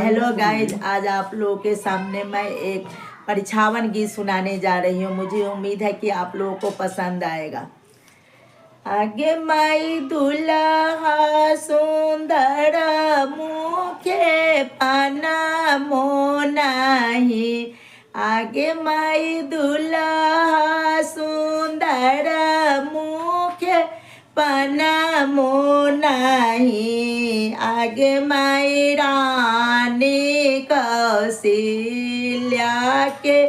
Hello guys, आज आप लोगों के सामने मैं एक परिछावन गीत सुनाने जा रही हूँ। मुझे उम्मीद है कि आप लोगों को पसंद आएगा। आगे माई दुल्हा सुंदर मुखे पाना मोनाही। आगे माई दुल्हा सुंदर मुखे पना मोनाही। आगे माई रानी कौशल्या के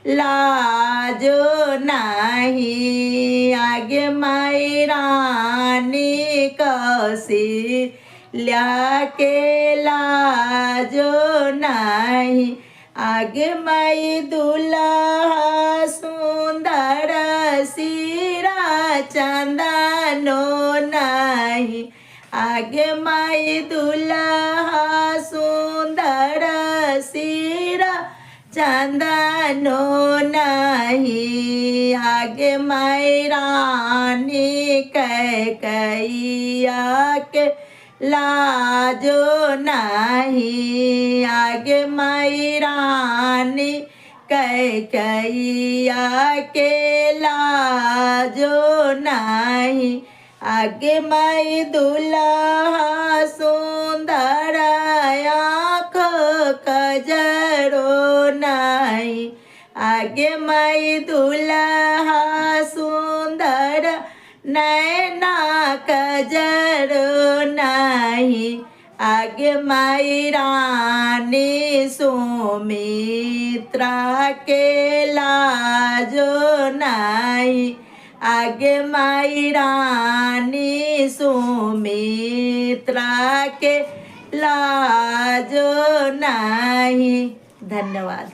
लाजो नाही। आगे माई रानी कौशल्या के लाजो नाही। आगे माई दुल्हा सुंदर सिरा चंदनो नाही। आगे माई दुल्हा सुंदर सिरा चंदनो नहीं। आगे माई रानी कैकैया के लाजो नहीं। आगे माई रानी कैकैया के लाजो नहीं। आगे माई दुल्हा सुंदर आँख कजरो नहीं। आगे माई दुल्हा सुंदर नैना कजरो नहीं। आगे माई रानी सुमित्रा के लाजो नहीं। आगे माई रानी सुमित्रा के लाजो नहीं। धन्यवाद।